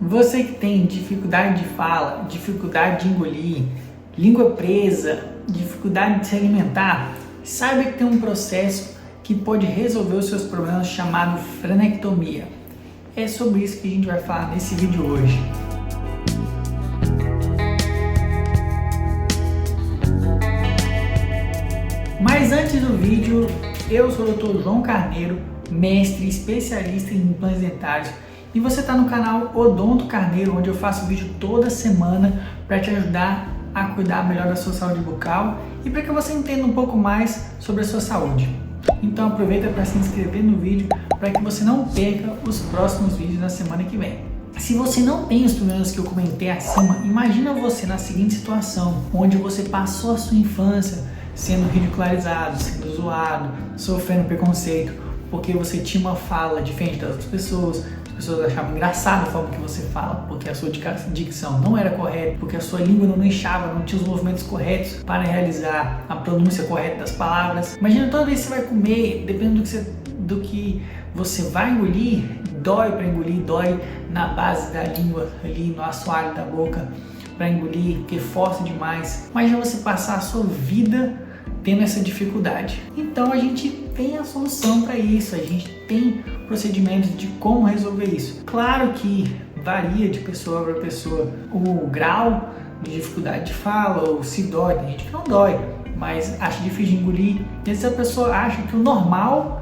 Você que tem dificuldade de fala, dificuldade de engolir, língua presa, dificuldade de se alimentar, saiba que tem um processo que pode resolver os seus problemas chamado frenectomia. É sobre isso que a gente vai falar nesse vídeo hoje. Mas antes do vídeo, eu sou o Dr. João Carneiro, mestre especialista em implantes dentários, e você está no canal Odonto Carneiro, onde eu faço vídeo toda semana para te ajudar a cuidar melhor da sua saúde bucal e para que você entenda um pouco mais sobre a sua saúde. Então aproveita para se inscrever no vídeo para que você não perca os próximos vídeos na semana que vem. Se você não tem os problemas que eu comentei acima, imagina você na seguinte situação, onde você passou a sua infância sendo ridicularizado, sendo zoado, sofrendo preconceito, porque você tinha uma fala diferente das outras pessoas. As pessoas achavam engraçada a forma que você fala, porque a sua dicção não era correta, porque a sua língua não inchava, não tinha os movimentos corretos para realizar a pronúncia correta das palavras. Imagina toda vez que você vai comer, dependendo do que você vai engolir, dói para engolir, dói na base da língua, ali no assoalho da boca, para engolir, porque força demais. Imagina você passar a sua vida tendo essa dificuldade. Então a gente tem a solução para isso, a gente tem procedimentos de como resolver isso. Claro que varia de pessoa para pessoa o grau de dificuldade de fala, ou se dói, tem gente que não dói, mas acha difícil de engolir. E essa pessoa acha que o normal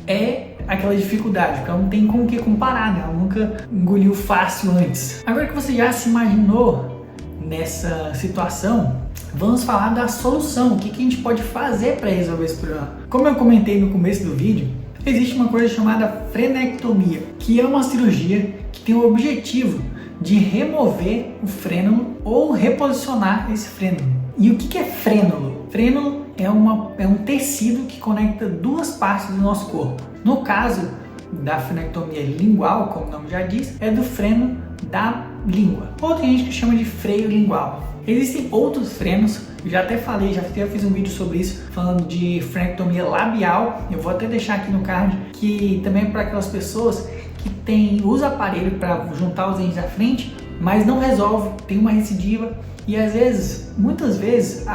é aquela dificuldade, porque ela não tem com o que comparar, né? Ela nunca engoliu fácil antes. Agora que você já se imaginou nessa situação, vamos falar da solução, o que a gente pode fazer para resolver esse problema. Como eu comentei no começo do vídeo, existe uma coisa chamada frenectomia, que é uma cirurgia que tem o objetivo de remover o frênulo ou reposicionar esse frênulo. E o que é frênulo? Frênulo é um tecido que conecta duas partes do nosso corpo. No caso da frenectomia lingual, como o nome já diz, é do freno da língua. Ou tem gente que chama de freio lingual. Existem outros frenos, eu já até falei, já fiz um vídeo sobre isso, falando de frenectomia labial. Eu vou até deixar aqui no card, que também é para aquelas pessoas que usa aparelho para juntar os dentes da frente, mas não resolve, tem uma recidiva, e às vezes, muitas vezes,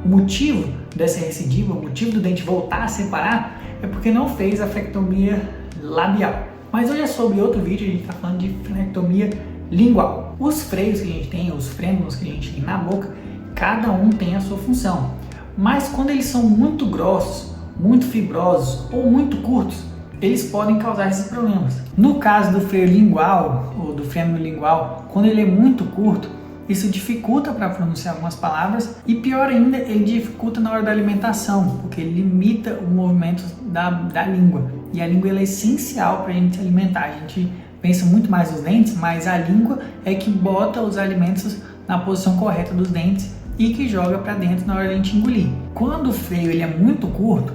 o motivo dessa recidiva, o motivo do dente voltar a separar, é porque não fez a frenectomia labial. Mas hoje é sobre outro vídeo, a gente está falando de frenectomia lingual. Os freios que a gente tem, os frênulos que a gente tem na boca, cada um tem a sua função. Mas quando eles são muito grossos, muito fibrosos ou muito curtos, eles podem causar esses problemas. No caso do freio lingual ou do frênulo lingual, quando ele é muito curto, isso dificulta para pronunciar algumas palavras e, pior ainda, ele dificulta na hora da alimentação, porque ele limita o movimento da língua. E a língua ela é essencial para a gente se alimentar. A gente pensa muito mais nos dentes, mas a língua é que bota os alimentos na posição correta dos dentes e que joga para dentro na hora de a gente engolir. Quando o freio ele é muito curto,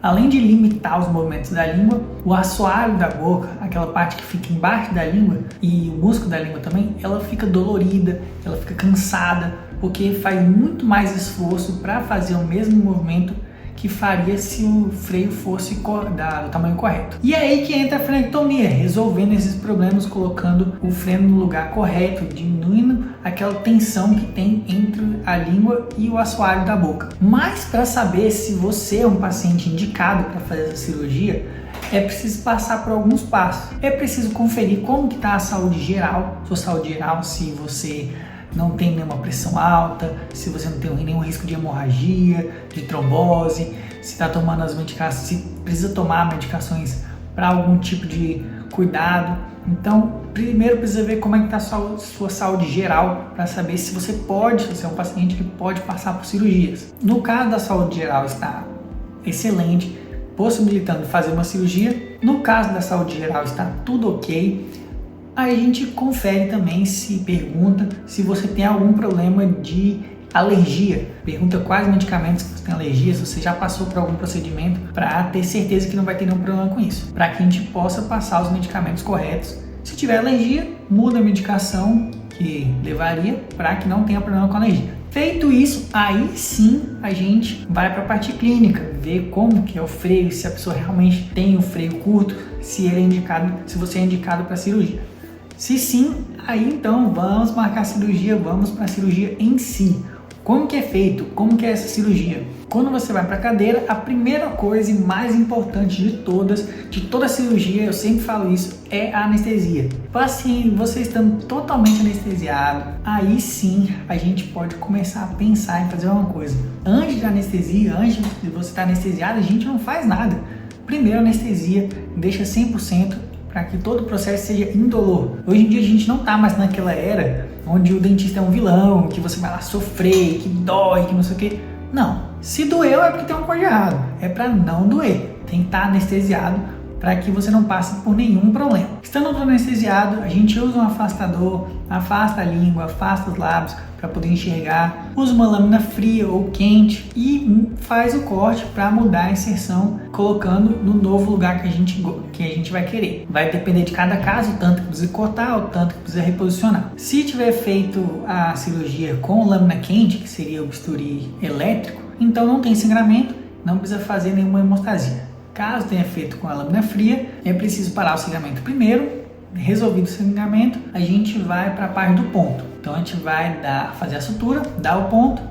além de limitar os movimentos da língua, o assoalho da boca, aquela parte que fica embaixo da língua e o músculo da língua também, ela fica dolorida, ela fica cansada, porque faz muito mais esforço para fazer o mesmo movimento que faria se o freio fosse do tamanho correto. E é aí que entra a frenectomia, resolvendo esses problemas, colocando o freno no lugar correto, diminuindo aquela tensão que tem entre a língua e o assoalho da boca. Mas para saber se você é um paciente indicado para fazer essa cirurgia, é preciso passar por alguns passos. É preciso conferir como que está a saúde geral, sua saúde geral, se você não tem nenhuma pressão alta, se você não tem nenhum risco de hemorragia, de trombose, se está tomando as medicações, se precisa tomar medicações para algum tipo de cuidado. Então, primeiro precisa ver como é que está a sua saúde geral, para saber se você é um paciente que pode passar por cirurgias. No caso da saúde geral está excelente, possibilitando fazer uma cirurgia. No caso da saúde geral está tudo ok. Aí a gente confere também, pergunta se você tem algum problema de alergia. Pergunta quais medicamentos que você tem alergia, se você já passou por algum procedimento, para ter certeza que não vai ter nenhum problema com isso. Para que a gente possa passar os medicamentos corretos. Se tiver alergia, muda a medicação que levaria para que não tenha problema com alergia. Feito isso, aí sim a gente vai para a parte clínica, ver como que é o freio, se a pessoa realmente tem o freio curto, se você é indicado para cirurgia. Se sim, aí então vamos marcar a cirurgia, vamos para a cirurgia em si. Como que é feito? Como que é essa cirurgia? Quando você vai para a cadeira, a primeira coisa e mais importante de toda a cirurgia, eu sempre falo isso, é a anestesia. Paciente, você estando totalmente anestesiado, aí sim a gente pode começar a pensar em fazer uma coisa. Antes da anestesia, antes de você estar anestesiado, a gente não faz nada. Primeiro a anestesia, deixa 100% para que todo o processo seja indolor. Hoje em dia a gente não está mais naquela era onde o dentista é um vilão, que você vai lá sofrer, que dói, que não sei o que. Não, se doeu é porque tem uma coisa errada, é para não doer, tem que estar anestesiado para que você não passe por nenhum problema. Estando anestesiado, a gente usa um afastador, afasta a língua, afasta os lábios para poder enxergar, usa uma lâmina fria ou quente e faz o corte para mudar a inserção, colocando no novo lugar que a gente vai querer. Vai depender de cada caso, o tanto que precisa cortar, o tanto que precisa reposicionar. Se tiver feito a cirurgia com lâmina quente, que seria o bisturi elétrico, então não tem sangramento, não precisa fazer nenhuma hemostasia. Caso tenha feito com a lâmina fria, é preciso parar o sangramento primeiro. Resolvido o sangramento, a gente vai para a parte do ponto. Então a gente vai fazer a sutura, dar o ponto.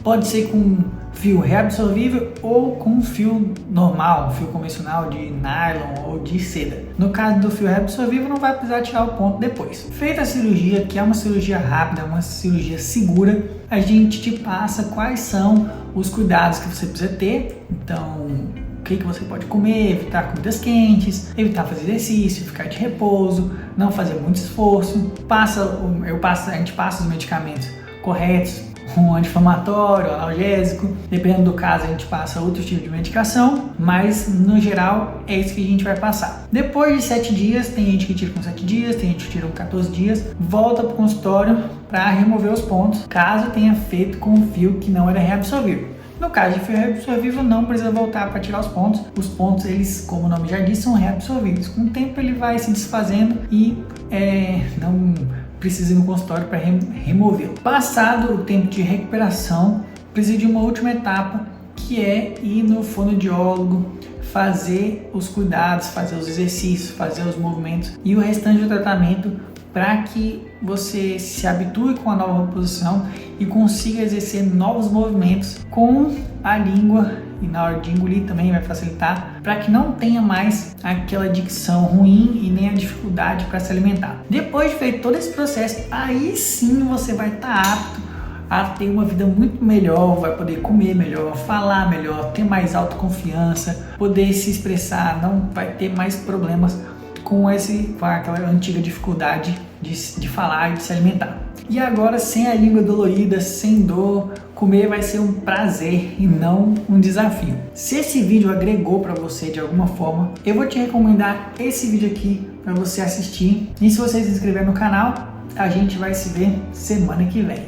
Pode ser com fio reabsorvível ou com fio normal, fio convencional de nylon ou de seda. No caso do fio reabsorvível, não vai precisar tirar o ponto depois. Feita a cirurgia, que é uma cirurgia rápida, uma cirurgia segura, a gente te passa quais são os cuidados que você precisa ter. Então, o que você pode comer, evitar comidas quentes, evitar fazer exercício, ficar de repouso, não fazer muito esforço. A gente passa os medicamentos corretos, um anti-inflamatório, analgésico. Dependendo do caso, a gente passa outro tipo de medicação, mas no geral é isso que a gente vai passar. Depois de 7 dias, tem gente que tira com 7 dias, tem gente que tira com 14 dias, volta para o consultório para remover os pontos, caso tenha feito com um fio que não era reabsorvível. No caso de fio reabsorvível, não precisa voltar para tirar os pontos. Os pontos, eles, como o nome já diz, são reabsorvíveis. Com o tempo ele vai se desfazendo e não precisa ir no consultório para removê-lo. Passado o tempo de recuperação, precisa de uma última etapa, que é ir no fonoaudiólogo, fazer os cuidados, fazer os exercícios, fazer os movimentos e o restante do tratamento para que você se habitue com a nova posição e consiga exercer novos movimentos com a língua, e na hora de engolir também vai facilitar, para que não tenha mais aquela dicção ruim e nem a dificuldade para se alimentar. Depois de feito todo esse processo, aí sim você vai estar apto a ter uma vida muito melhor, vai poder comer melhor, falar melhor, ter mais autoconfiança, poder se expressar, não vai ter mais problemas com aquela antiga dificuldade de falar e de se alimentar. E agora, sem a língua dolorida, sem dor, comer vai ser um prazer e não um desafio. Se esse vídeo agregou para você de alguma forma, eu vou te recomendar esse vídeo aqui para você assistir. E se você se inscrever no canal, a gente vai se ver semana que vem.